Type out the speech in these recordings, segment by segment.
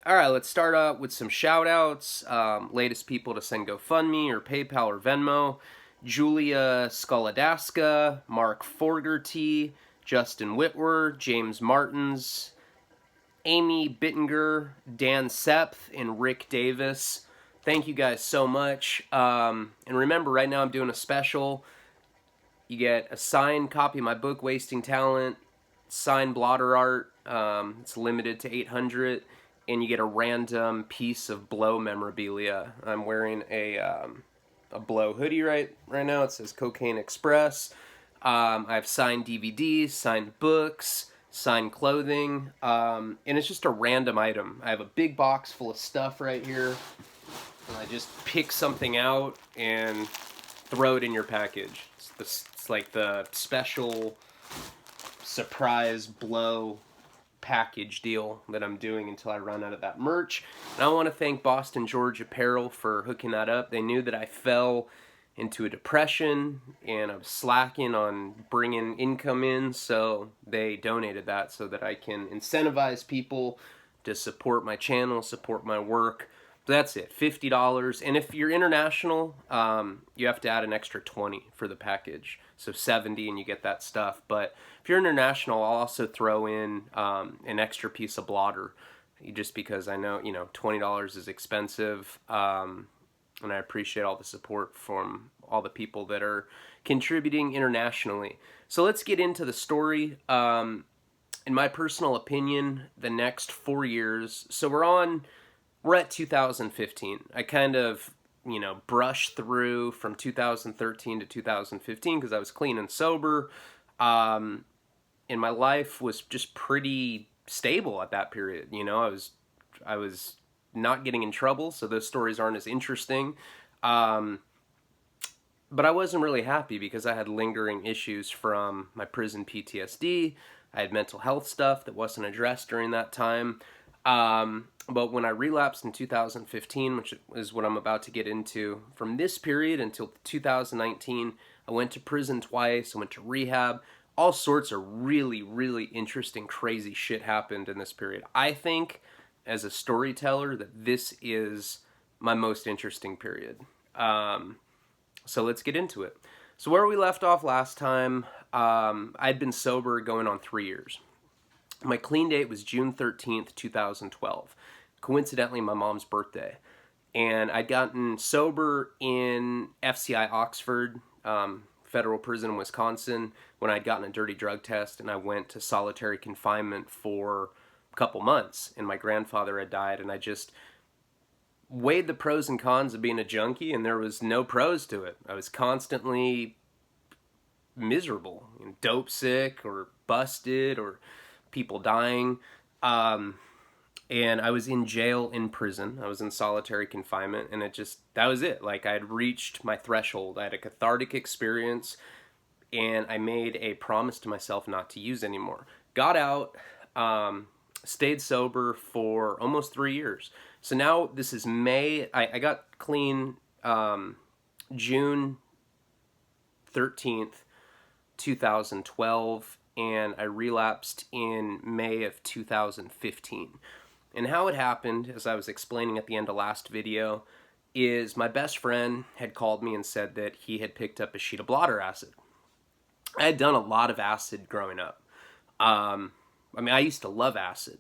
All right, let's start out with some shout outs. Latest people to send GoFundMe or PayPal or Venmo: Julia Skoladaska, Mark Forgerty, Justin Whitwer, James Martins, Amy Bittinger, Dan Septh, and Rick Davis. Thank you guys so much. And remember, right now I'm doing a special. You get a signed copy of my book, Wasting Talent, signed blotter art. It's limited to 800, and you get a random piece of Blow memorabilia. I'm wearing a Blow hoodie right now. It says Cocaine Express. I have signed DVDs, signed books, signed clothing, and it's just a random item. I have a big box full of stuff right here, and I just pick something out and throw it in your package. It's like the special surprise Blow package deal that I'm doing until I run out of that merch. And I want to thank Boston George Apparel for hooking that up. They knew that I fell into a depression and I was slacking on bringing income in, so they donated that so that I can incentivize people to support my channel, support my work. That's it, $50. And if you're international, you have to add an extra 20 for the package. So 70 and you get that stuff. But if you're international, I'll also throw in an extra piece of blotter, just because I know, $20 is expensive. And I appreciate all the support from all the people that are contributing internationally. So let's get into the story. In my personal opinion, the next 4 years, so we're at 2015. I kind of, brushed through from 2013 to 2015 because I was clean and sober. And my life was just pretty stable at that period. I was not getting in trouble, so those stories aren't as interesting. But I wasn't really happy because I had lingering issues from my prison PTSD. I had mental health stuff that wasn't addressed during that time. But when I relapsed in 2015, which is what I'm about to get into, from this period until 2019, I went to prison twice, I went to rehab. All sorts of really, really interesting, crazy shit happened in this period. I think, as a storyteller, that this is my most interesting period. So let's get into it. So where we left off last time, I'd been sober going on 3 years. My clean date was June 13th, 2012. Coincidentally, my mom's birthday. And I'd gotten sober in FCI Oxford, federal prison in Wisconsin, when I'd gotten a dirty drug test, and I went to solitary confinement for a couple months. And my grandfather had died, and I just weighed the pros and cons of being a junkie, and there was no pros to it. I was constantly miserable, dope sick or busted or people dying. And I was in jail, in prison. I was in solitary confinement, and that was it. Like, I had reached my threshold. I had a cathartic experience, and I made a promise to myself not to use anymore. Got out, stayed sober for almost 3 years. So now this is May. I got clean June 13th, 2012, and I relapsed in May of 2015. And how it happened, as I was explaining at the end of last video, is my best friend had called me and said that he had picked up a sheet of blotter acid. I had done a lot of acid growing up. I used to love acid.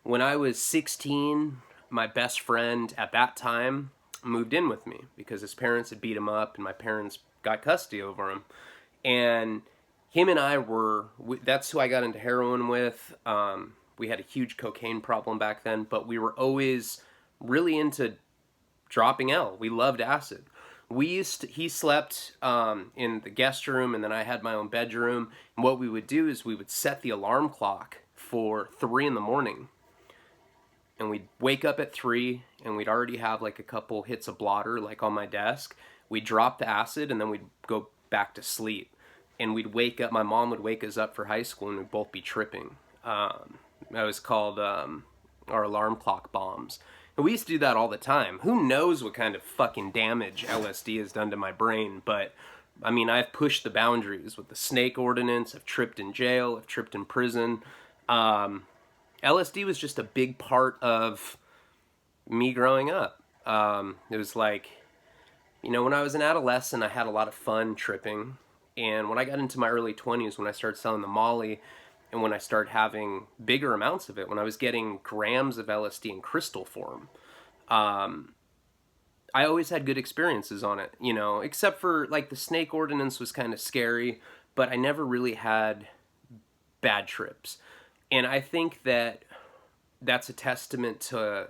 When I was 16, my best friend at that time moved in with me because his parents had beat him up and my parents got custody over him. And him and I that's who I got into heroin with. We had a huge cocaine problem back then, but we were always really into dropping L. We loved acid. He slept in the guest room, and then I had my own bedroom. And what we would do is we would set the alarm clock for 3 in the morning. And we'd wake up at 3, and we'd already have like a couple hits of blotter like on my desk. We'd drop the acid, and then we'd go back to sleep. And we'd wake up, my mom would wake us up for high school, and we'd both be tripping. That was called our alarm clock bombs. And we used to do that all the time. Who knows what kind of fucking damage LSD has done to my brain, but I've pushed the boundaries with the snake ordinance. I've tripped in jail. I've tripped in prison. LSD was just a big part of me growing up. It was like, when I was an adolescent, I had a lot of fun tripping. And when I got into my early 20s, when I started selling the Molly, and when I started having bigger amounts of it, when I was getting grams of LSD in crystal form, um, I always had good experiences on it, except for like the snake ordinance was kind of scary, but I never really had bad trips. And I think that that's a testament to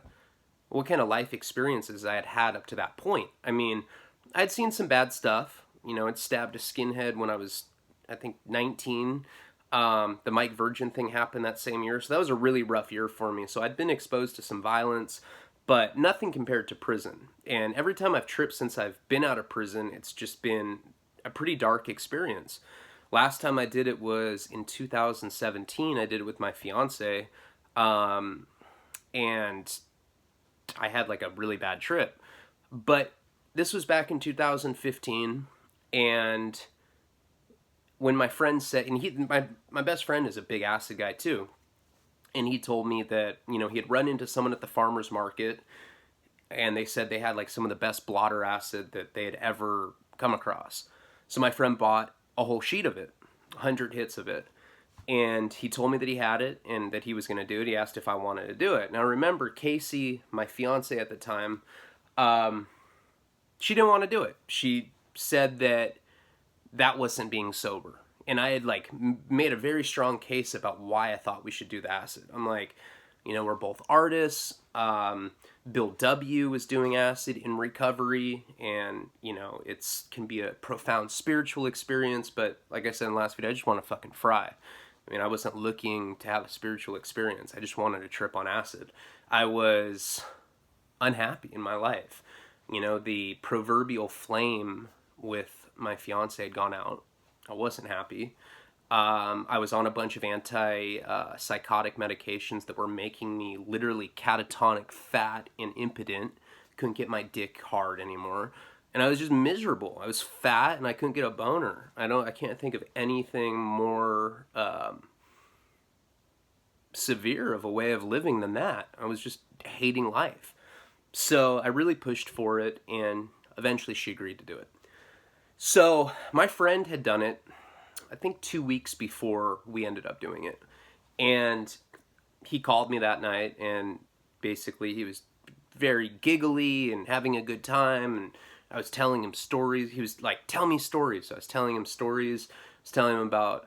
what kind of life experiences I had had up to that point. I mean, I'd seen some bad stuff. I'd stabbed a skinhead when I was, I think, 19. The Mike Virgin thing happened that same year. So that was a really rough year for me. So I'd been exposed to some violence, but nothing compared to prison. And every time I've tripped since I've been out of prison, it's just been a pretty dark experience. Last time I did it was in 2017. I did it with my fiancé. And I had like a really bad trip. But this was back in 2015, and when my friend said, and my best friend is a big acid guy too, and he told me that, he had run into someone at the farmer's market, and they said they had like some of the best blotter acid that they had ever come across. So my friend bought a whole sheet of it, 100 hits of it. And he told me that he had it and that he was going to do it. He asked if I wanted to do it. Now remember, Casey, my fiance at the time, she didn't want to do it. She said that wasn't being sober. And I had like made a very strong case about why I thought we should do the acid. I'm like, we're both artists. Bill W. was doing acid in recovery, and it's can be a profound spiritual experience. But like I said in the last video, I just want to fucking fry. I mean, I wasn't looking to have a spiritual experience. I just wanted to trip on acid. I was unhappy in my life. The proverbial flame with my fiance had gone out. I wasn't happy. I was on a bunch of psychotic medications that were making me literally catatonic, fat, and impotent. Couldn't get my dick hard anymore. And I was just miserable. I was fat and I couldn't get a boner. I can't think of anything more severe of a way of living than that. I was just hating life. So I really pushed for it, and eventually she agreed to do it. So my friend had done it, I think 2 weeks before we ended up doing it. And he called me that night, and basically he was very giggly and having a good time, and I was telling him stories. He was like, tell me stories. So I was telling him stories. I was telling him about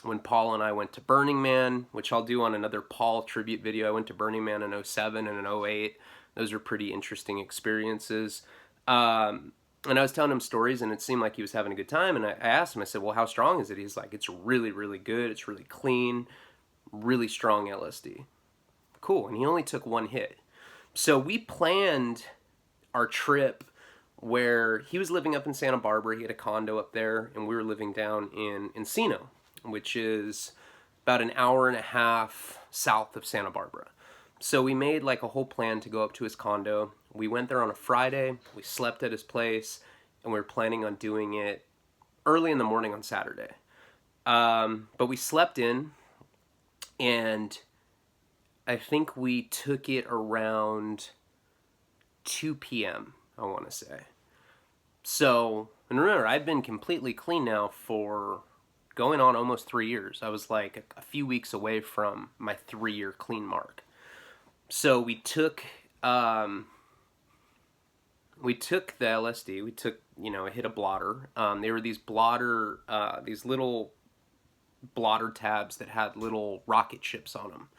when Paul and I went to Burning Man, which I'll do on another Paul tribute video. I went to Burning Man in 07 and in 08. Those are pretty interesting experiences. And I was telling him stories, and it seemed like he was having a good time. And I asked him, I said, well, how strong is it? He's like, it's really, really good. It's really clean, really strong LSD. Cool. And he only took one hit. So we planned our trip where he was living up in Santa Barbara. He had a condo up there, and we were living down in Encino, which is about an hour and a half south of Santa Barbara. So we made like a whole plan to go up to his condo. We went there on a Friday. We slept at his place, and we were planning on doing it early in the morning on Saturday. But we slept in, and I think we took it around 2 p.m., I want to say. So, and remember, I've been completely clean now for going on almost 3 years. I was like a few weeks away from my 3-year clean mark. So we took the LSD. We took, a hit of blotter. They were these these little blotter tabs that had little rocket ships on them.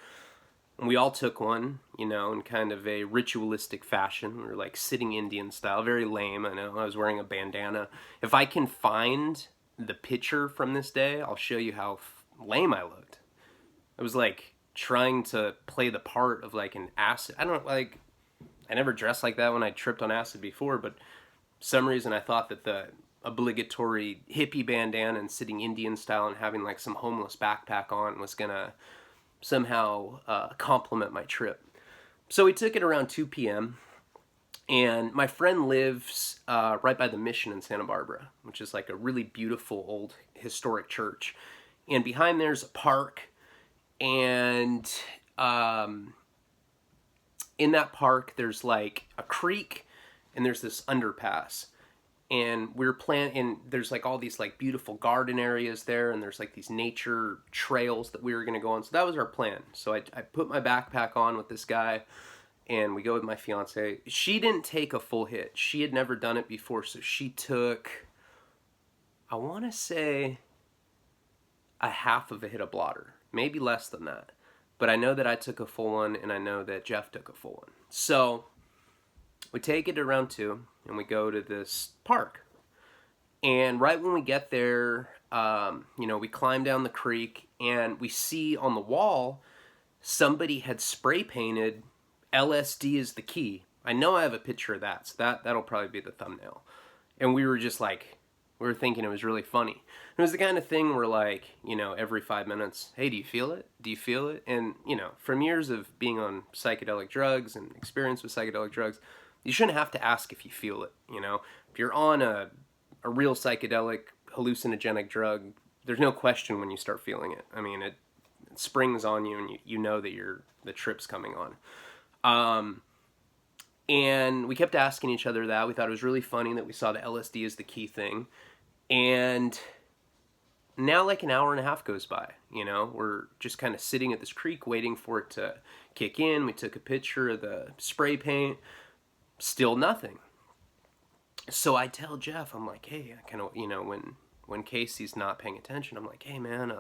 And we all took one, in kind of a ritualistic fashion. We were like sitting Indian style, very lame. I know, I was wearing a bandana. If I can find the picture from this day, I'll show you how lame I looked. I was like trying to play the part of like an acid. I never dressed like that when I tripped on acid before, but for some reason I thought that the obligatory hippie bandana and sitting Indian style and having like some homeless backpack on was gonna somehow complement my trip. So we took it around 2 p.m. and my friend lives right by the Mission in Santa Barbara, which is like a really beautiful old historic church. And behind there's a park, and in that park, there's like a creek and there's this underpass. And we're and there's like all these like beautiful garden areas there, and there's like these nature trails that we were going to go on. So that was our plan. So I put my backpack on with this guy, and we go with my fiance. She didn't take a full hit. She had never done it before, so she took, I want to say, a half of a hit of blotter. Maybe less than that. But I know that I took a full one, and I know that Jeff took a full one. So we take it to round 2, and we go to this park. And right when we get there, we climb down the creek, and we see on the wall somebody had spray painted LSD is the key. I know I have a picture of that, so that'll probably be the thumbnail. And we were just like, we were thinking it was really funny. It was the kind of thing where like, every 5 minutes, hey, do you feel it? Do you feel it? And, from years of being on psychedelic drugs and experience with psychedelic drugs, you shouldn't have to ask if you feel it, If you're on a real psychedelic hallucinogenic drug, there's no question when you start feeling it. I mean, it springs on you, and you know that the trip's coming on. And we kept asking each other that. We thought it was really funny that we saw the LSD as the key thing. And now like an hour and a half goes by, we're just kind of sitting at this creek waiting for it to kick in. We took a picture of the spray paint. Still nothing. So I tell Jeff, I'm like, hey, I kind of, when Casey's not paying attention, I'm like, hey man,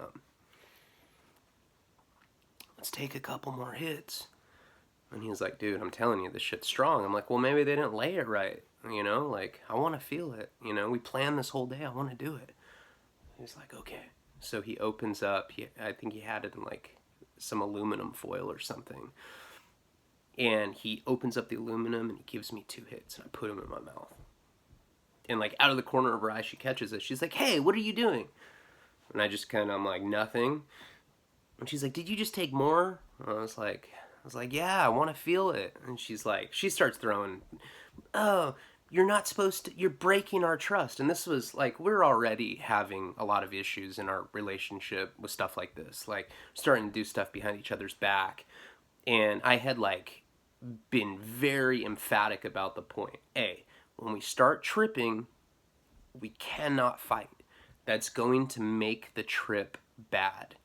let's take a couple more hits. And he's like, dude, I'm telling you, this shit's strong. I'm like, well, maybe they didn't lay it right. Like, I want to feel it. We planned this whole day. I want to do it. He's like, okay. So he opens up. I think he had it in, like, some aluminum foil or something. And he opens up the aluminum, and he gives me 2 hits. And I put them in my mouth. And, like, out of the corner of her eye, she catches it. She's like, hey, what are you doing? And I just I'm like, nothing. And she's like, did you just take more? And I was like, yeah, I want to feel it. And she's like, she starts throwing, oh, you're not supposed to, you're breaking our trust. And this was like, we're already having a lot of issues in our relationship with stuff like this. Like, starting to do stuff behind each other's back. And I had like been very emphatic about the point. A, when we start tripping, we cannot fight. That's going to make the trip bad.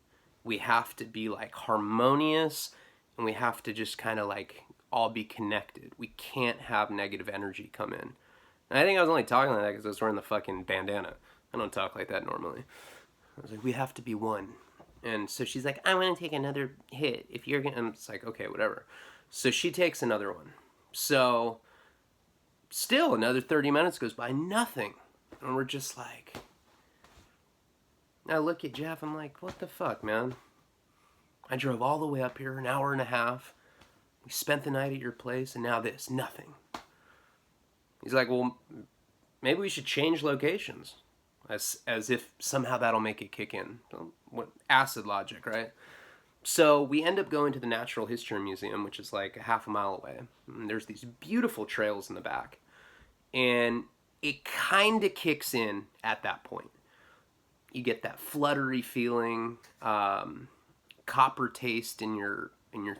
We have to be like harmonious, and we have to just kind of like all be connected. We can't have negative energy come in. And I think I was only talking like that because I was wearing the fucking bandana. I don't talk like that normally. I was like, we have to be one. And so she's like, I want to take another hit. If you're gonna, I'm just like, okay, whatever. So she takes another one. So still another 30 minutes goes by, nothing. And we're just like, I look at Jeff, I'm like, what the fuck, man? I drove all the way up here, an hour and a half. We spent the night at your place, and now this, nothing. He's like, well, maybe we should change locations. As if somehow that'll make it kick in. What acid logic, right? So we end up going to the Natural History Museum, which is like a half a mile away. And there's these beautiful trails in the back. And it kind of kicks in at that point. You get that fluttery feeling, copper taste in your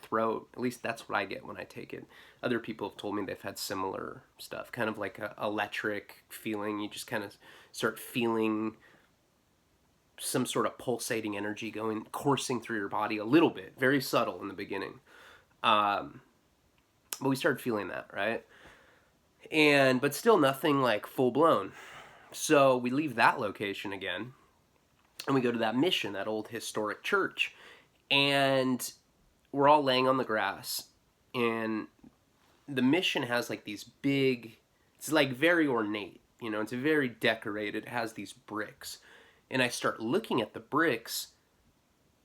throat. At least that's what I get when I take it. Other people have told me they've had similar stuff, kind of like a electric feeling. You just kind of start feeling some sort of pulsating energy coursing through your body a little bit, very subtle in the beginning. But we started feeling that, right? But still nothing like full blown. So we leave that location again, and we go to that mission, that old historic church. And we're all laying on the grass, and the mission has like these big, it's like very ornate, it's very decorated. It has these bricks. And I start looking at the bricks,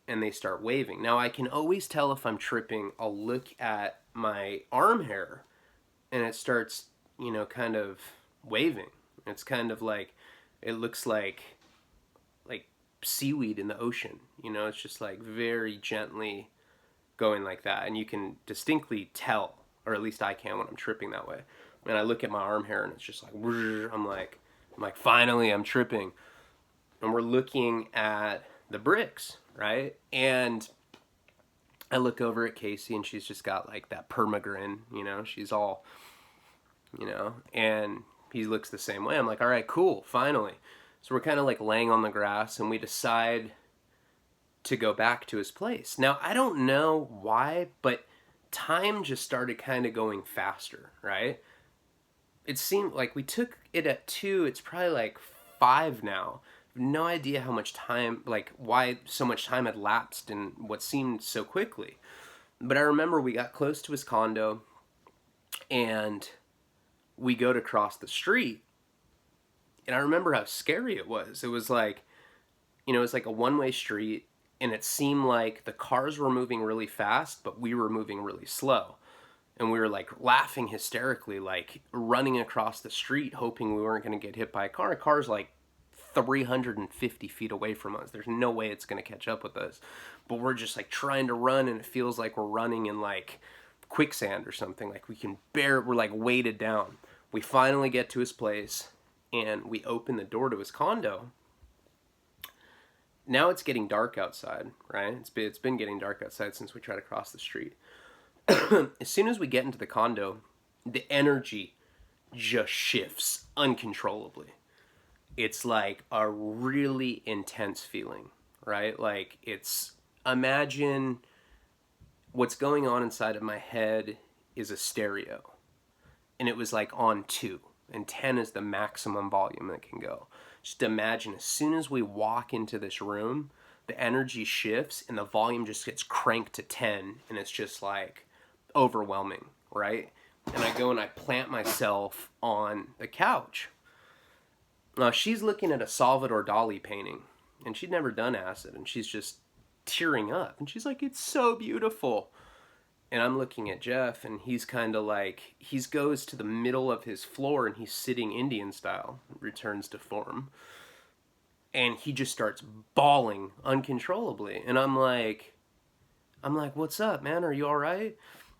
and they start waving. Now I can always tell if I'm tripping. I'll look at my arm hair, and it starts, kind of waving. It's kind of like, it looks like seaweed in the ocean. It's just like very gently going like that. And you can distinctly tell, or at least I can when I'm tripping that way. And I look at my arm hair, and it's just like, I'm like, finally I'm tripping. And we're looking at the bricks, right? And I look over at Casey and she's just got like that permagrin, you know, she's all, you know, and he looks the same way. I'm like, all right, cool, finally. So we're kind of like laying on the grass and we decide to go back to his place. Now, I don't know why, but time just started kind of going faster, right? It seemed like we took it at 2, it's probably like 5 now. No idea how much time, like why so much time had lapsed in what seemed so quickly. But I remember we got close to his condo and we go to cross the street. And I remember how scary it was. It was like, you know, it was like a one-way street and it seemed like the cars were moving really fast, but we were moving really slow. And we were like laughing hysterically, like running across the street, hoping we weren't going to get hit by a car. A car's like 350 feet away from us. There's no way it's going to catch up with us. But we're just like trying to run, and it feels like we're running in like quicksand or something. Like we're like weighted down. We finally get to his place, and we open the door to his condo. Now it's getting dark outside, right? It's been getting dark outside since we tried to cross the street. As soon as we get into the condo, the energy just shifts uncontrollably. It's like a really intense feeling, right? Like imagine what's going on inside of my head is a stereo. And it was like on 2, and 10 is the maximum volume that can go. Just imagine as soon as we walk into this room, the energy shifts and the volume just gets cranked to 10, and it's just like overwhelming, right? And I go and I plant myself on the couch. Now she's looking at a Salvador Dali painting, and she'd never done acid, and she's just tearing up, and she's like, it's so beautiful. And I'm looking at Jeff, and he's kind of like, he goes to the middle of his floor, and he's sitting Indian style, returns to form, and he just starts bawling uncontrollably. And I'm like, what's up, man? Are you all right?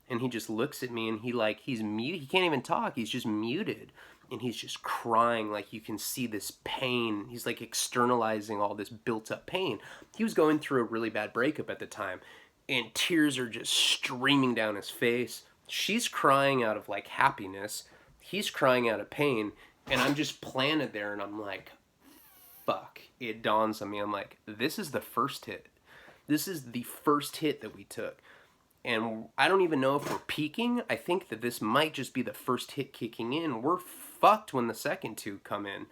And he just looks at me, and he's mute. He can't even talk. He's just muted. And he's just crying. Like, you can see this pain. He's like externalizing all this built up pain. He was going through a really bad breakup at the time. And tears are just streaming down his face. She's crying out of like happiness. He's crying out of pain. And I'm just planted there, and I'm like, fuck. It dawns on me. I'm like, this is the first hit. This is the first hit that we took. And I don't even know if we're peaking. I think that this might just be the first hit kicking in. We're fucked when the second 2 come in.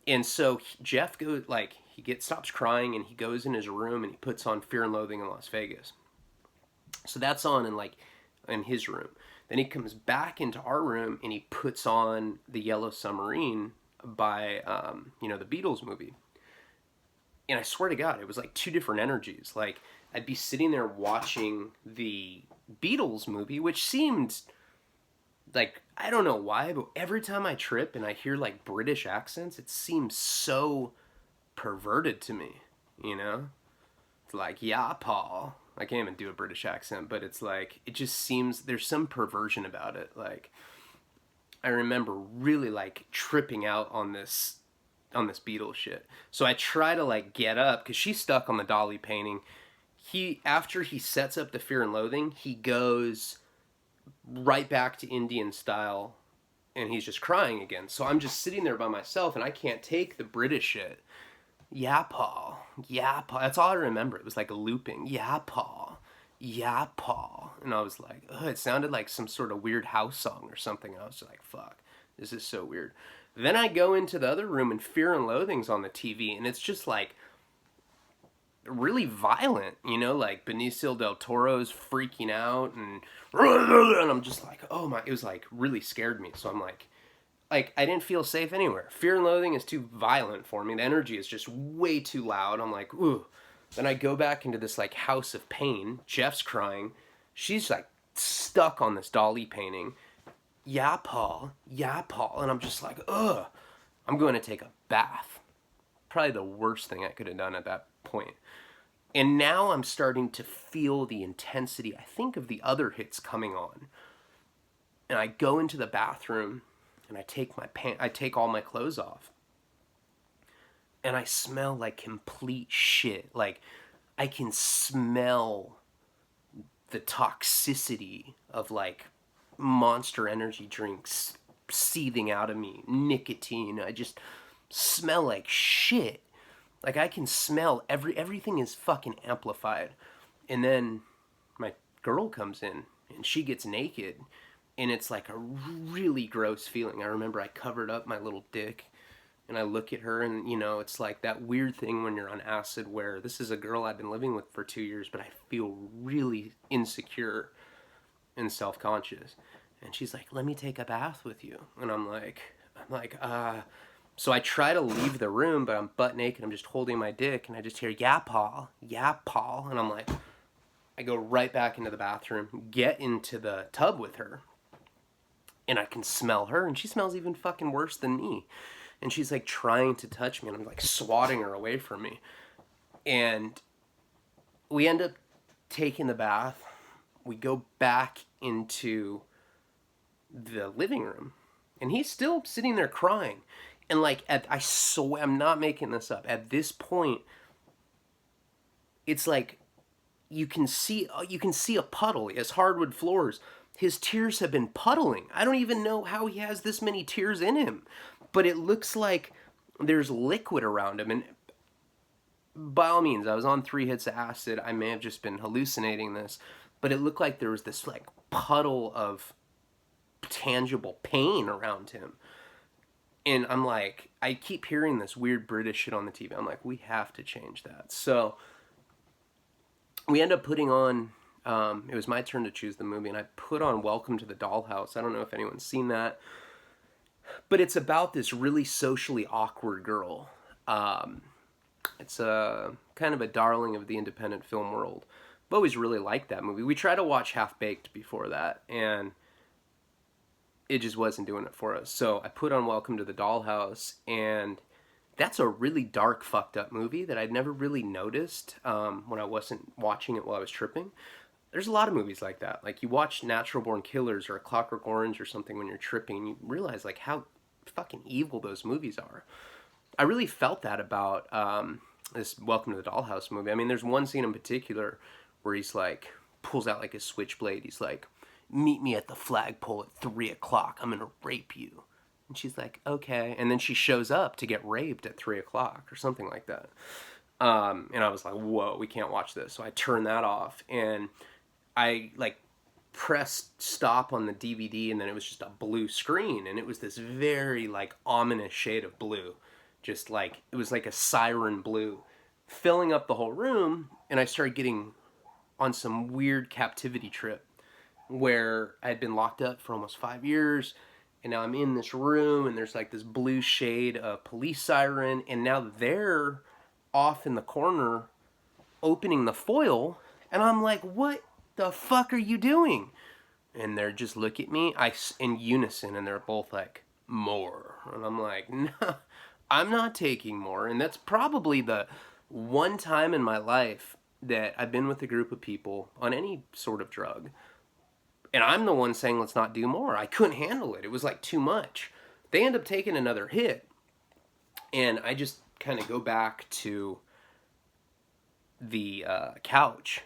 And so Jeff goes, like, stops crying, and he goes in his room and he puts on Fear and Loathing in Las Vegas. So that's on in his room. Then he comes back into our room and he puts on the Yellow Submarine by, the Beatles movie. And I swear to God, it was like 2 different energies. Like, I'd be sitting there watching the Beatles movie, which seemed like, I don't know why, but every time I trip and I hear like British accents, it seems so perverted to me, you know? It's like, yeah, Paul. I can't even do a British accent, but it's like, it just seems, there's some perversion about it. Like, I remember really like tripping out on this Beatles shit. So I try to like get up, because she's stuck on the Dali painting. After he sets up the Fear and Loathing, he goes right back to Indian style, and he's just crying again. So I'm just sitting there by myself, and I can't take the British shit. Yeah, Paul. Yeah, Paul. That's all I remember. It was like a looping. Yeah, Paul. Yeah, Paul. And I was like, ugh, it sounded like some sort of weird house song or something. I was just like, fuck, this is so weird. Then I go into the other room, and Fear and Loathing's on the TV, and it's just like really violent, you know, like Benicio del Toro's freaking out, and I'm just like, oh my, it was like really scared me. So I'm like I didn't feel safe anywhere. Fear and Loathing is too violent for me. The energy is just way too loud. I'm like, ooh. Then I go back into this like house of pain. Jeff's crying. She's like stuck on this Dali painting. Yeah, Paul. Yeah, Paul. And I'm just like, ugh. I'm going to take a bath. Probably the worst thing I could have done at that point. And now I'm starting to feel the intensity, I think, of the other hits coming on. And I go into the bathroom, and I take all my clothes off. And I smell like complete shit. Like, I can smell the toxicity of like Monster energy drinks seething out of me, nicotine. I just smell like shit. Like I can smell everything is fucking amplified. And then my girl comes in and she gets naked and it's like a really gross feeling. I remember I covered up my little dick and I look at her and it's like that weird thing when you're on acid where this is a girl I've been living with for 2 years, but I feel really insecure and self-conscious. And she's like, let me take a bath with you. And I'm like, so I try to leave the room, but I'm butt naked. I'm just holding my dick and I just hear, yeah, Paul. Yeah, Paul. And I'm like, I go right back into the bathroom, get into the tub with her. And I can smell her and she smells even fucking worse than me. And she's like trying to touch me and I'm like swatting her away from me. And we end up taking the bath. We go back into the living room and he's still sitting there crying. And like, I swear, I'm not making this up. At this point, it's like you can see a puddle. He has hardwood floors. His tears have been puddling. I don't even know how he has this many tears in him, but it looks like there's liquid around him. And by all means, I was on 3 hits of acid. I may have just been hallucinating this, but it looked like there was this like puddle of tangible pain around him. And I'm like, I keep hearing this weird British shit on the TV. I'm like, we have to change that. So we end up putting on, it was my turn to choose the movie, and I put on Welcome to the Dollhouse. I don't know if anyone's seen that, but it's about this really socially awkward girl. It's a kind of a darling of the independent film world. I've always really liked that movie. We tried to watch Half Baked before that, and it just wasn't doing it for us. So I put on Welcome to the Dollhouse, and that's a really dark, fucked up movie that I'd never really noticed when I wasn't watching it while I was tripping. There's a lot of movies like that. Like you watch Natural Born Killers or A Clockwork Orange or something when you're tripping, and you realize like how fucking evil those movies are. I really felt that about this Welcome to the Dollhouse movie. I mean, there's one scene in particular where he's like, pulls out like a switchblade. He's like, meet me at the flagpole at 3 o'clock. I'm going to rape you. And she's like, okay. And then she shows up to get raped at 3 o'clock or something like that. And I was like, whoa, we can't watch this. So I turned that off and I like pressed stop on the DVD, and then it was just a blue screen. And it was this very like ominous shade of blue. Just like, it was like a siren blue filling up the whole room. And I started getting on some weird captivity trip where I had been locked up for almost 5 years, and now I'm in this room, and there's like this blue shade of police siren, and now they're off in the corner opening the foil, and I'm like, what the fuck are you doing? And they're just look at me, in unison, and they're both like, more. And I'm like, no, I'm not taking more. And that's probably the one time in my life that I've been with a group of people on any sort of drug, and I'm the one saying, let's not do more. I couldn't handle it. It was like too much. They end up taking another hit. And I just kind of go back to the couch.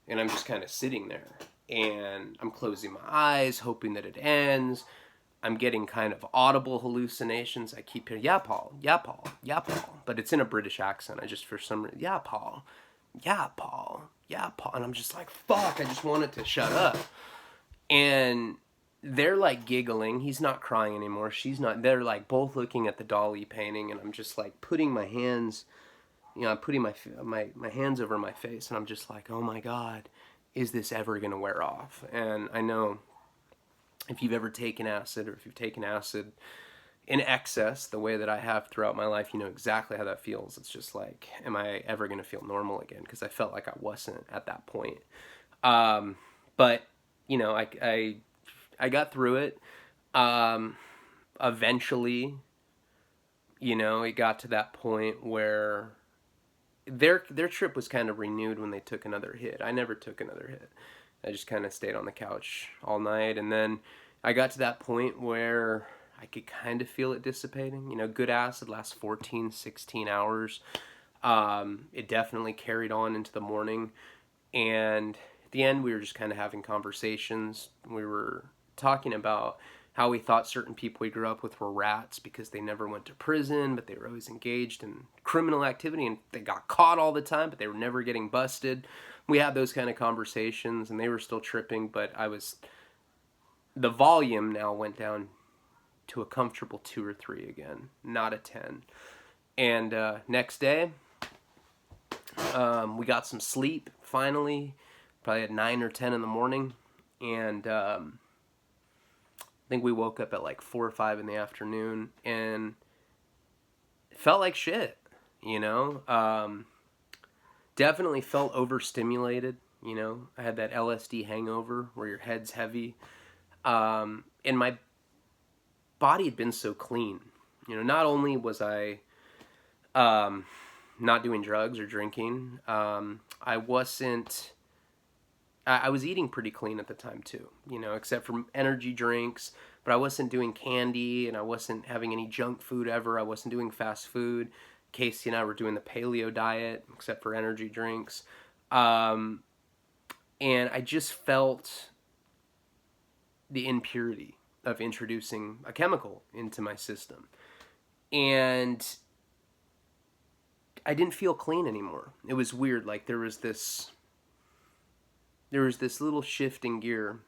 And I'm just kind of sitting there. And I'm closing my eyes, hoping that it ends. I'm getting kind of audible hallucinations. I keep hearing, yeah, Paul, yeah, Paul, yeah, Paul. But it's in a British accent. I just, for some reason, yeah, Paul, yeah, Paul, yeah, Paul. And I'm just like, fuck, I just want it to shut up. And they're like giggling. He's not crying anymore. She's not. They're like both looking at the Dali painting, and I'm just like putting my hands, I'm putting my hands over my face, and I'm just like, oh my God, is this ever gonna wear off? And I know if you've ever taken acid, or if you've taken acid in excess, the way that I have throughout my life, you know exactly how that feels. It's just like, am I ever gonna feel normal again? Because I felt like I wasn't at that point. But I got through it. Eventually, it got to that point where their trip was kind of renewed when they took another hit. I never took another hit. I just kind of stayed on the couch all night. And then I got to that point where I could kind of feel it dissipating. Good acid lasts 14, 16 hours. It definitely carried on into the morning. And At the end, we were just kind of having conversations. We were talking about how we thought certain people we grew up with were rats because they never went to prison, but they were always engaged in criminal activity, and they got caught all the time, but they were never getting busted. We had those kind of conversations, and they were still tripping, but the volume now went down to a comfortable 2 or 3 again, not a 10. And next day, we got some sleep, finally, probably at 9 or 10 in the morning, and I think we woke up at like 4 or 5 in the afternoon, and it felt like shit, you know? Definitely felt overstimulated, you know? I had that LSD hangover where your head's heavy, and my body had been so clean. You know, not only was I not doing drugs or drinking, I wasn't... I was eating pretty clean at the time too, you know, except for energy drinks, but I wasn't doing candy and I wasn't having any junk food ever. I wasn't doing fast food. Casey and I were doing the paleo diet, except for energy drinks. And I just felt the impurity of introducing a chemical into my system. And I didn't feel clean anymore. It was weird. Like there was this little shift in gear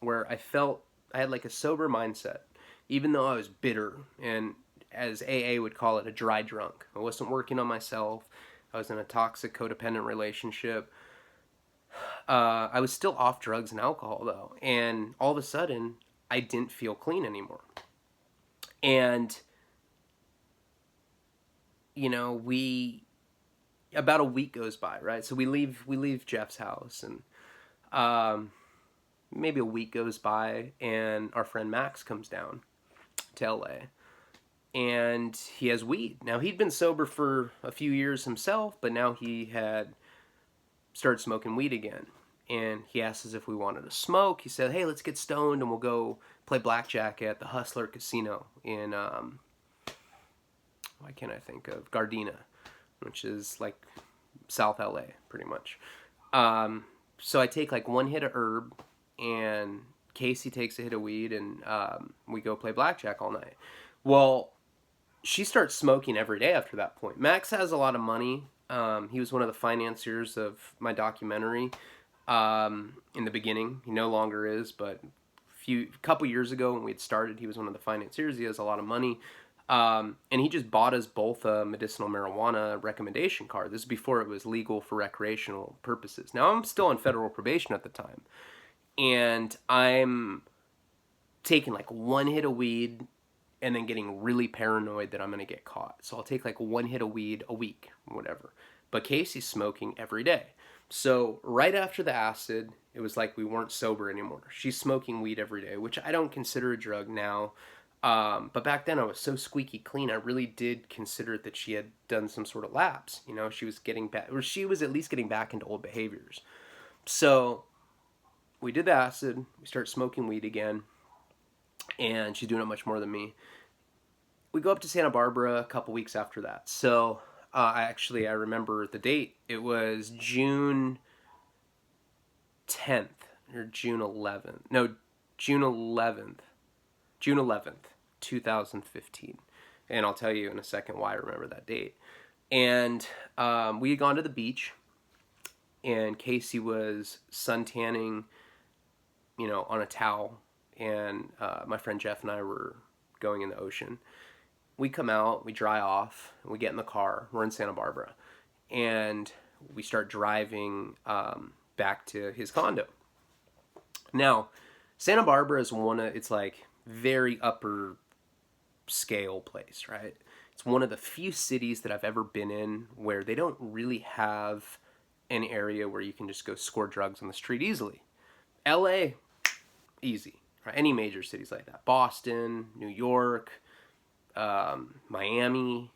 where I felt I had like a sober mindset, even though I was bitter and, as AA would call it, a dry drunk. I wasn't working on myself. I was in a toxic codependent relationship. I was still off drugs and alcohol though, and all of a sudden I didn't feel clean anymore. And you know, about a week goes by, right? So we leave Jeff's house, and maybe a week goes by, and our friend Max comes down to LA, and he has weed. Now, he'd been sober for a few years himself, but now he had started smoking weed again. And he asked us if we wanted to smoke. He said, hey, let's get stoned and we'll go play blackjack at the Hustler Casino in, why can't I think of, Gardena, which is like South LA, pretty much. So I take like 1 hit of herb, and Casey takes a hit of weed, and we go play blackjack all night. Well, she starts smoking every day after that point. Max has a lot of money. He was one of the financiers of my documentary in the beginning. He no longer is, but a couple years ago when we had started, he was one of the financiers. He has a lot of money. And he just bought us both a medicinal marijuana recommendation card. This is before it was legal for recreational purposes. Now, I'm still on federal probation at the time. And I'm taking like 1 hit of weed and then getting really paranoid that I'm going to get caught. So I'll take like 1 hit of weed a week, whatever. But Casey's smoking every day. So right after the acid, it was like we weren't sober anymore. She's smoking weed every day, which I don't consider a drug now. But back then I was so squeaky clean, I really did consider that she had done some sort of lapse. You know, she was getting back, or she was at least getting back into old behaviors. So we did the acid, we started smoking weed again, and she's doing it much more than me. We go up to Santa Barbara a couple weeks after that. So I remember the date. It was June 10th or June 11th. No, June 11th. June 11th, 2015. And I'll tell you in a second why I remember that date. And we had gone to the beach, and Casey was suntanning, you know, on a towel. And my friend Jeff and I were going in the ocean. We come out, we dry off, we get in the car. We're in Santa Barbara. And we start driving back to his condo. Now, Santa Barbara is it's like very upper scale place, right? It's one of the few cities that I've ever been in where they don't really have an area where you can just go score drugs on the street easily. LA, easy, right? Any major cities like that. Boston, New York, Miami,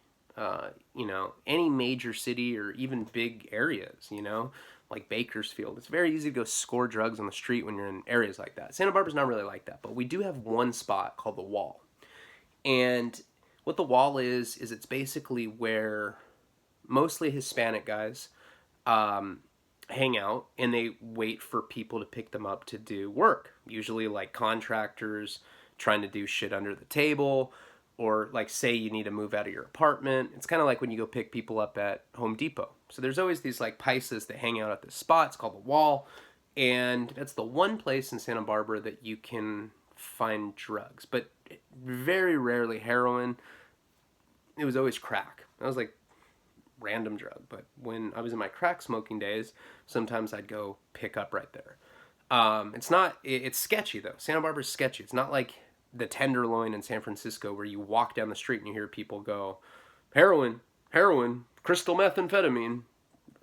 you know, any major city or even big areas, you know, like Bakersfield. It's very easy to go score drugs on the street when you're in areas like that. Santa Barbara's not really like that, but we do have one spot called the Wall. And what the Wall is it's basically where mostly Hispanic guys hang out and they wait for people to pick them up to do work. Usually like contractors trying to do shit under the table, or like say you need to move out of your apartment. It's kind of like when you go pick people up at Home Depot. So there's always these like paises that hang out at this spot. It's called the Wall. And that's the one place in Santa Barbara that you can find drugs, but very rarely heroin. It was always crack. That was like random drug. But when I was in my crack smoking days, sometimes I'd go pick up right there. It's sketchy though. Santa Barbara's sketchy. It's not like the Tenderloin in San Francisco where you walk down the street and you hear people go, heroin, heroin, crystal methamphetamine,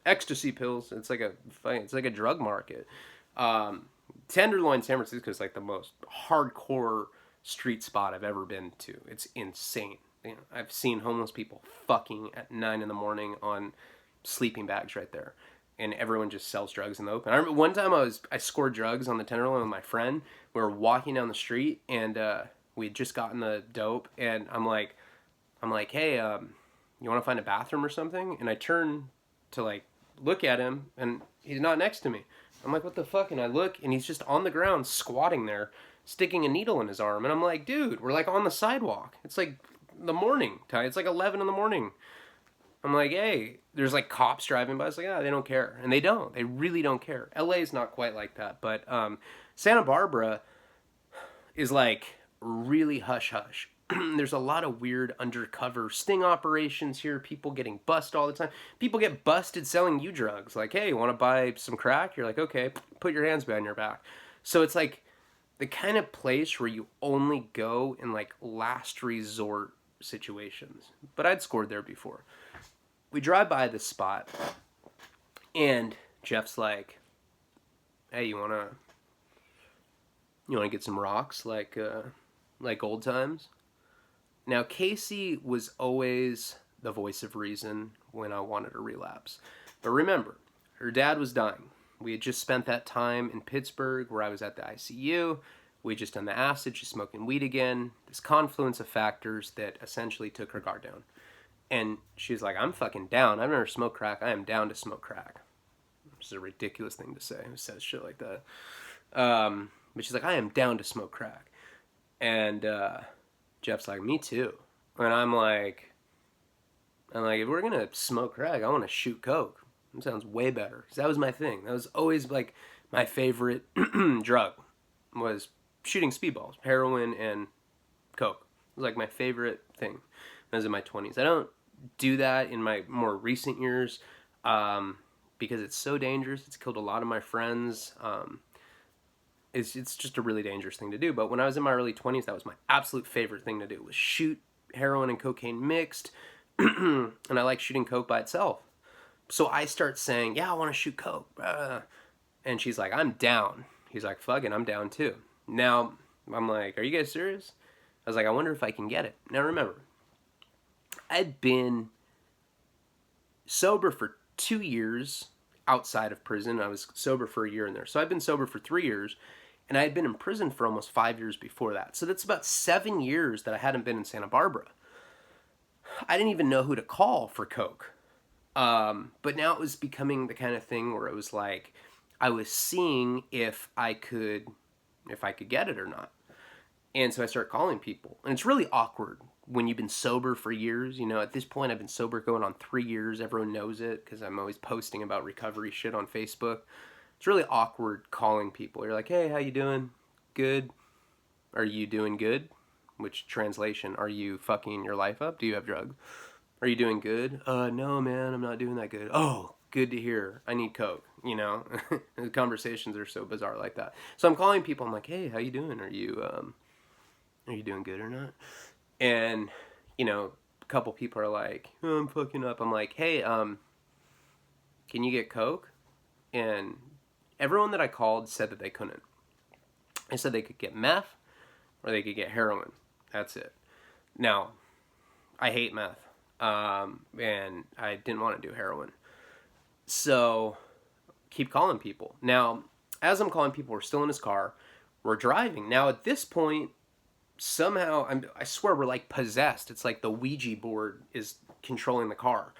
ecstasy pills. It's like a drug market. Tenderloin, San Francisco is like the most hardcore street spot I've ever been to. It's insane. You know, I've seen homeless people fucking at 9 a.m. on sleeping bags right there, and everyone just sells drugs in the open. I remember one time I scored drugs on the Tenderloin with my friend. We were walking down the street, and we had just gotten the dope, and I'm like, hey, you want to find a bathroom or something? And I turn to like look at him, and he's not next to me. I'm like, what the fuck? And I look, and he's just on the ground squatting there, sticking a needle in his arm. And I'm like, dude, we're like on the sidewalk. It's like the morning time. It's like 11 in the morning. I'm like, hey, there's like cops driving by. It's like, they don't care. And they don't. They really don't care. LA is not quite like that. But Santa Barbara is like really hush hush. There's a lot of weird undercover sting operations here. People getting busted all the time. People get busted selling you drugs. Like, hey, you want to buy some crack? You're like, okay, put your hands behind your back. So it's like the kind of place where you only go in like last resort situations. But I'd scored there before. We drive by this spot, and Jeff's like, hey, you wanna get some rocks like old times? Now, Casey was always the voice of reason when I wanted to relapse. But remember, her dad was dying. We had just spent that time in Pittsburgh where I was at the ICU. We had just done the acid. She's smoking weed again. This confluence of factors that essentially took her guard down. And she's like, I'm fucking down. I've never smoked crack. I am down to smoke crack. Which is a ridiculous thing to say. Who says shit like that? But she's like, I am down to smoke crack. And Jeff's like, me too. And I'm like, if we're going to smoke crack, I want to shoot coke. That sounds way better. Because that was my thing. That was always like my favorite drug was shooting speedballs, heroin and coke. It was like my favorite thing when I was in my 20s. I don't do that in my more recent years because it's so dangerous. It's killed a lot of my friends. It's just a really dangerous thing to do. But when I was in my early 20s, that was my absolute favorite thing to do, was shoot heroin and cocaine mixed. And I like shooting coke by itself. So I start saying, yeah, I want to shoot coke. And she's like, I'm down. He's like, fuck it, I'm down too. Now, I'm like, are you guys serious? I was like, I wonder if I can get it. Now remember, I'd been sober for 2 years outside of prison. I was sober for a year in there. So I'd been sober for 3 years, and I had been in prison for almost 5 years before that. So that's about 7 years that I hadn't been in Santa Barbara. I didn't even know who to call for coke. But now it was becoming the kind of thing where it was like, I was seeing if I could get it or not. And so I started calling people. And it's really awkward when you've been sober for years. You know, at this point, I've been sober going on 3 years. Everyone knows it because I'm always posting about recovery shit on Facebook. It's really awkward calling people. You're like, hey, how you doing? Good. Are you doing good? Which translation, are you fucking your life up? Do you have drugs? Are you doing good? No, man, I'm not doing that good. Oh, good to hear. I need coke, you know? The conversations are so bizarre like that. So I'm calling people. I'm like, hey, how you doing? Are you doing good or not? And, you know, a couple people are like, oh, I'm fucking up. I'm like, hey, can you get coke? And everyone that I called said that they couldn't. They said they could get meth or they could get heroin. That's it. Now, I hate meth. And I didn't want to do heroin. So, keep calling people. Now, as I'm calling people, we're still in his car. We're driving. Now, at this point, somehow, I swear we're like possessed. It's like the Ouija board is controlling the car.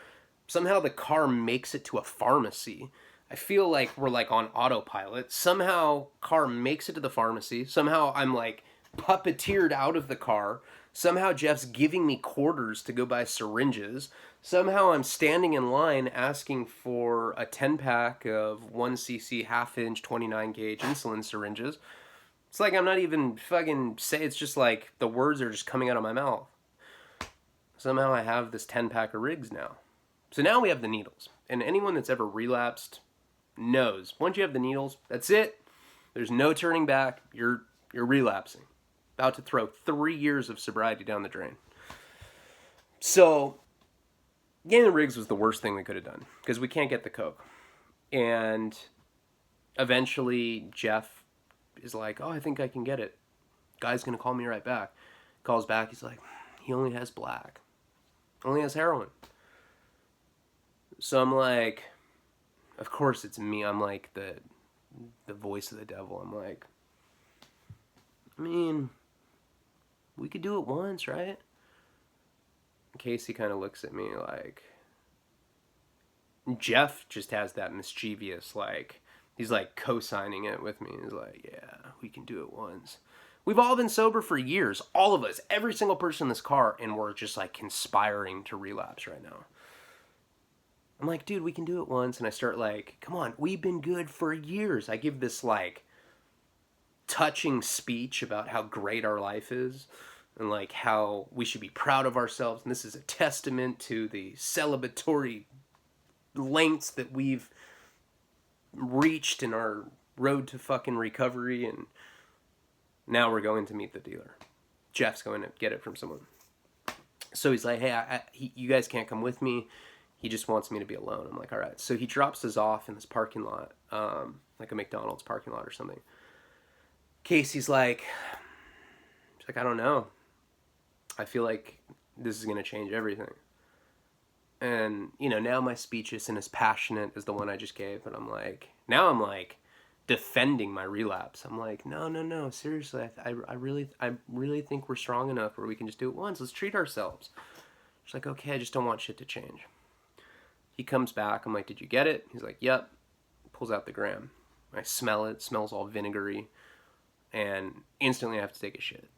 Somehow the car makes it to a pharmacy. I feel like we're like on autopilot. Somehow car makes it to the pharmacy. Somehow I'm like puppeteered out of the car. Somehow Jeff's giving me quarters to go buy syringes. Somehow I'm standing in line asking for a 10-pack of 1cc half-inch 29 gauge insulin syringes. It's like I'm not even fucking say. It's just like the words are just coming out of my mouth. Somehow I have this 10-pack of rigs now. So now we have the needles. And anyone that's ever relapsed knows once you have the needles, that's it. There's no turning back. You're relapsing. About to throw 3 years of sobriety down the drain. So getting the rigs was the worst thing we could have done because we can't get the coke. And eventually Jeff is like, oh, I think I can get it. Guy's going to call me right back. Calls back. He's like, he only has black. Only has heroin. So I'm like, of course it's me. I'm like the voice of the devil. I'm like, I mean, we could do it once, right? Casey kind of looks at me like, Jeff just has that mischievous, like, he's like co-signing it with me. He's like, yeah, we can do it once. We've all been sober for years. All of us, every single person in this car, and we're just like conspiring to relapse right now. I'm like, dude, we can do it once. And I start like, come on, we've been good for years. I give this like touching speech about how great our life is and like how we should be proud of ourselves. And this is a testament to the celebratory lengths that we've reached in our road to fucking recovery. And now we're going to meet the dealer. Jeff's going to get it from someone. So he's like, hey, you guys can't come with me. He just wants me to be alone. I'm like, all right. So he drops us off in this parking lot, like a McDonald's parking lot or something. Casey's like, I don't know. I feel like this is going to change everything. And, you know, now my speech isn't as passionate as the one I just gave, but I'm like defending my relapse. I'm like, no, seriously, I really think we're strong enough where we can just do it once. Let's treat ourselves. She's like, okay, I just don't want shit to change. He comes back. I'm like, did you get it? He's like, yep. Pulls out the gram. I smell it. It smells all vinegary. And instantly I have to take a shit.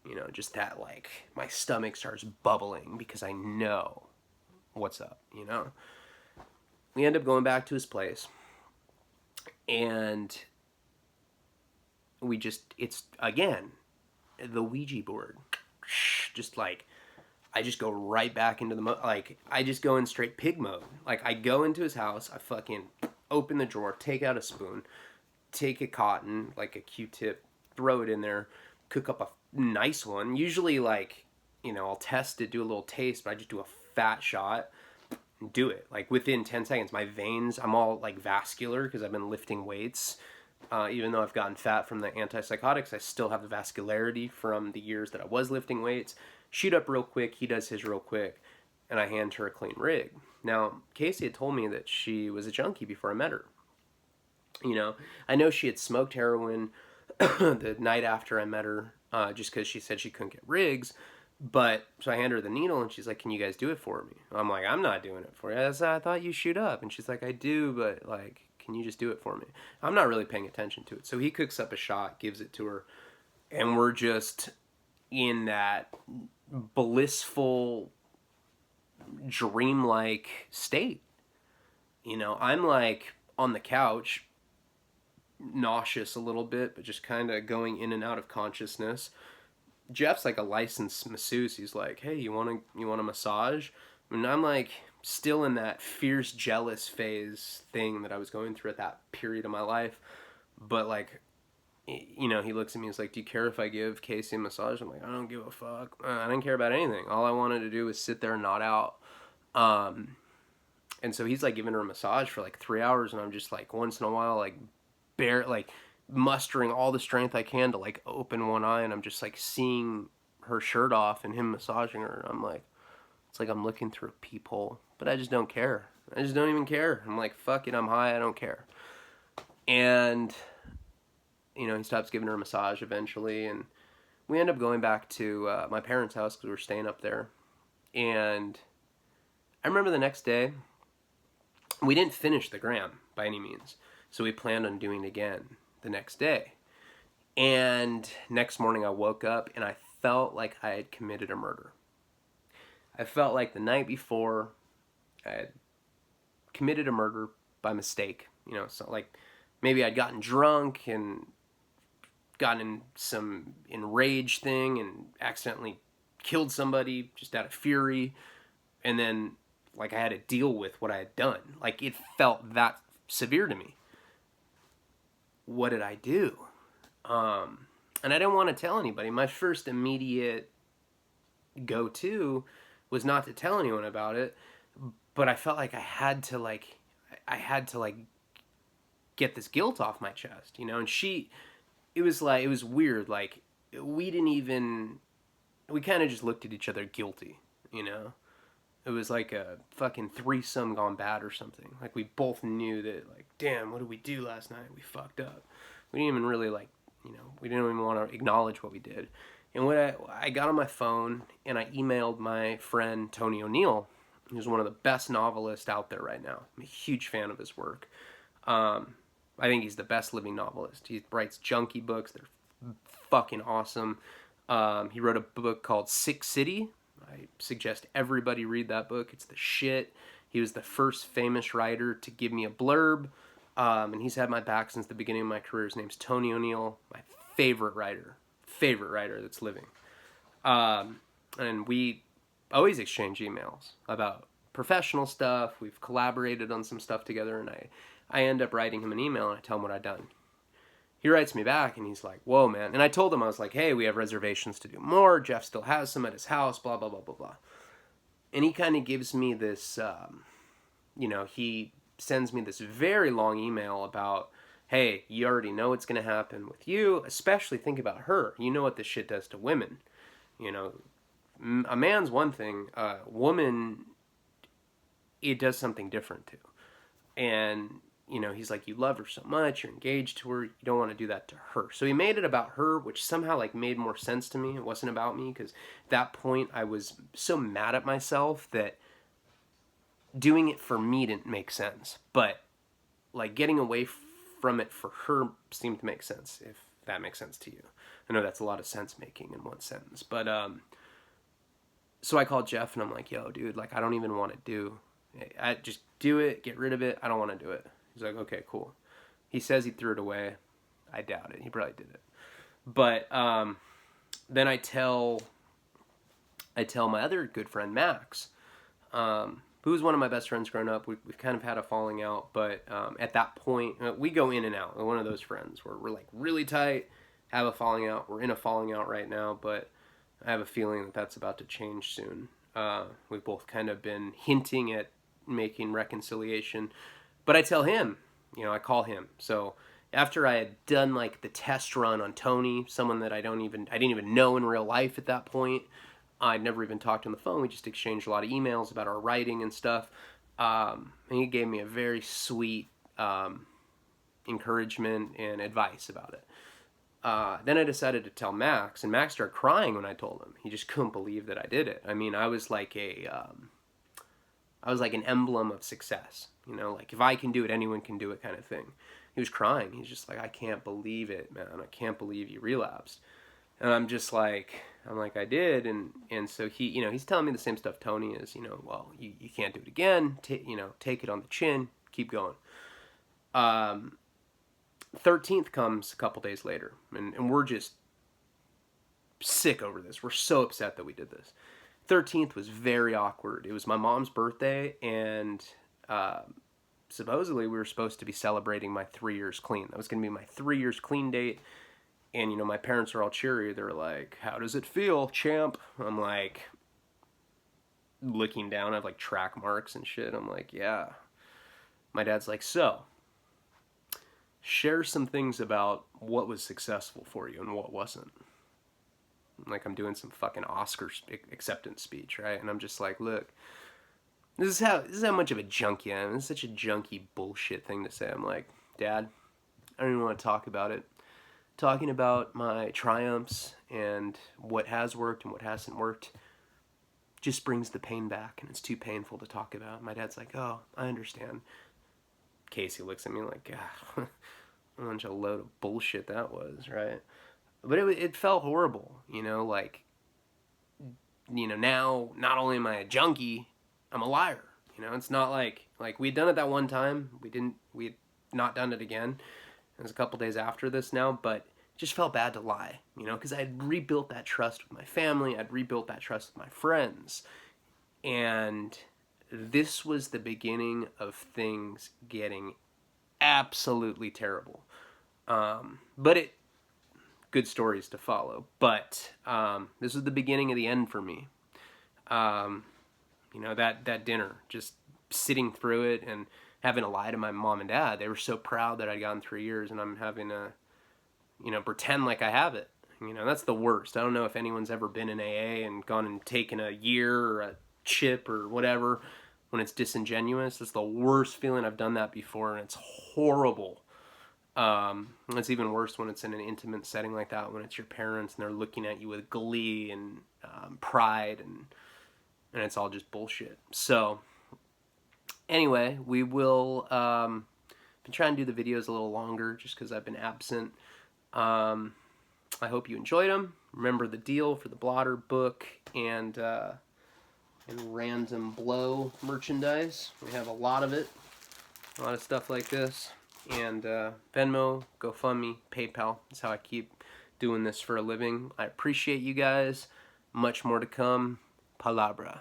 You know, just that, like, my stomach starts bubbling because I know what's up, you know? We end up going back to his place. And we just, it's, again, the Ouija board. Just like, I just go right back into the like, I just go in straight pig mode. Like, I go into his house, I fucking open the drawer, take out a spoon, take a cotton, like a Q-tip, throw it in there, cook up a nice one. Usually, like, you know, I'll test it, do a little taste, but I just do a fat shot, do it. Like, within 10 seconds, my veins, I'm all, like, vascular because I've been lifting weights. Even though I've gotten fat from the antipsychotics, I still have the vascularity from the years that I was lifting weights. Shoot up real quick, he does his real quick, and I hand her a clean rig. Now, Casey had told me that she was a junkie before I met her. You know, I know she had smoked heroin the night after I met her, just because she said she couldn't get rigs. But, so I hand her the needle, and she's like, can you guys do it for me? I'm like, I'm not doing it for you. I thought you shoot up. And she's like, I do, but, like, can you just do it for me? I'm not really paying attention to it. So he cooks up a shot, gives it to her, and we're just in that blissful, dreamlike state. You know, I'm like on the couch, nauseous a little bit, but just kind of going in and out of consciousness. Jeff's like a licensed masseuse. He's like, hey, you want a massage? And I'm like still in that fierce jealous phase thing that I was going through at that period of my life. But like, you know, he looks at me, he's like, do you care if I give Casey a massage? I'm like, I don't give a fuck. I didn't care about anything. All I wanted to do was sit there and nod out. And so he's like giving her a massage for like 3 hours, and I'm just like once in a while like mustering all the strength I can to like open one eye, and I'm just like seeing her shirt off and him massaging her. And I'm like, it's like I'm looking through a peephole, but I just don't care. I just don't even care. I'm like, fuck it, I'm high, I don't care. And you know, he stops giving her a massage eventually, and we end up going back to my parents' house because we were staying up there. And I remember the next day, we didn't finish the gram, by any means. So we planned on doing it again the next day. And next morning I woke up and I felt like I had committed a murder. I felt like the night before I had committed a murder by mistake. You know, so like maybe I'd gotten drunk and gotten in some enraged thing and accidentally killed somebody just out of fury. And then like I had to deal with what I had done. Like it felt that severe to me. What did I do? And I didn't want to tell anybody. My first immediate go-to was not to tell anyone about it, but I felt like I had to get this guilt off my chest, you know. And it was weird. Like we kind of just looked at each other guilty, you know. It was like a fucking threesome gone bad or something. Like we both knew that, like, damn, what did we do last night? We fucked up. We didn't even really we didn't even want to acknowledge what we did. And when I got on my phone and I emailed my friend Tony O'Neill, who's one of the best novelists out there right now. I'm a huge fan of his work. I think he's the best living novelist. He writes junkie books. They're fucking awesome. He wrote a book called Sick City. I suggest everybody read that book. It's the shit. He was the first famous writer to give me a blurb. And he's had my back since the beginning of my career. His name's Tony O'Neill, my favorite writer that's living. And we always exchange emails about professional stuff. We've collaborated on some stuff together, and I end up writing him an email, and I tell him what I've done. He writes me back, and he's like, whoa, man. And I told him, I was like, hey, we have reservations to do more. Jeff still has some at his house, blah, blah, blah, blah, blah. And he kind of gives me this, he sends me this very long email about, hey, you already know what's going to happen with you. Especially think about her. You know what this shit does to women. You know, a man's one thing. A woman, it does something different too. And, you know, he's like, you love her so much. You're engaged to her. You don't want to do that to her. So he made it about her, which somehow like made more sense to me. It wasn't about me, because at that point I was so mad at myself that doing it for me didn't make sense. But like getting away from it for her seemed to make sense, if that makes sense to you. I know that's a lot of sense making in one sentence. But so I called Jeff and I'm like, yo, dude, like I don't even want to I just do it, get rid of it. I don't want to do it. He's like, okay, cool. He says he threw it away. I doubt it. He probably did it. But then I tell my other good friend Max, who's one of my best friends growing up. We've kind of had a falling out, but at that point, we go in and out. We're one of those friends where we're like really tight, have a falling out. We're in a falling out right now, but I have a feeling that that's about to change soon. We've both kind of been hinting at making reconciliation. But I tell him, I call him. So after I had done like the test run on Tony, someone that I didn't even know in real life at that point, I'd never even talked on the phone. We just exchanged a lot of emails about our writing and stuff. And he gave me a very sweet encouragement and advice about it. Then I decided to tell Max, and Max started crying when I told him. He just couldn't believe that I did it. I mean, I was like an emblem of success. Like if I can do it, anyone can do it kind of thing. He was crying. He's just like, I can't believe it, man. I can't believe you relapsed. And I'm like, I did. And so he's telling me the same stuff Tony is, well, you can't do it again. Take it on the chin, keep going. 13th comes a couple days later, and we're just sick over this. We're so upset that we did this. 13th was very awkward. It was my mom's birthday, and supposedly we were supposed to be celebrating my 3 years clean. That was going to be my 3 years clean date. And, my parents are all cheery. They're like, how does it feel, champ? I'm like, looking down, I have like track marks and shit. I'm like, yeah. My dad's like, so, share some things about what was successful for you and what wasn't. Like I'm doing some fucking Oscar acceptance speech, right? And I'm just like, look, this is how much of a junkie I am. This is such a junkie bullshit thing to say. I'm like, Dad, I don't even want to talk about it. Talking about my triumphs and what has worked and what hasn't worked just brings the pain back, and it's too painful to talk about. My dad's like, oh, I understand. Casey looks at me like, God, what a bunch of load of bullshit that was, right? But it felt horrible, you know, like, you know, now not only am I a junkie, I'm a liar. You know, it's not like we'd done it that one time. We had not done it again. It was a couple days after this now, but it just felt bad to lie, you know, because I had rebuilt that trust with my family. I'd rebuilt that trust with my friends. And this was the beginning of things getting absolutely terrible. But good stories to follow. But this was the beginning of the end for me. You know, that dinner, just sitting through it and having to lie to my mom and dad. They were so proud that I'd gotten 3 years, and I'm having to, you know, pretend like I have it. You know, that's the worst. I don't know if anyone's ever been in AA and gone and taken a year or a chip or whatever when it's disingenuous. That's the worst feeling. I've done that before, and it's horrible. It's even worse when it's in an intimate setting like that, when it's your parents and they're looking at you with glee and pride, and it's all just bullshit. So anyway, we will been trying to do the videos a little longer just because I've been absent. I hope you enjoyed them. Remember the deal for the Blotter book and random blow merchandise. We have a lot of it, a lot of stuff like this. And Venmo, GoFundMe, PayPal. That's how I keep doing this for a living. I appreciate you guys. Much more to come. Palabra.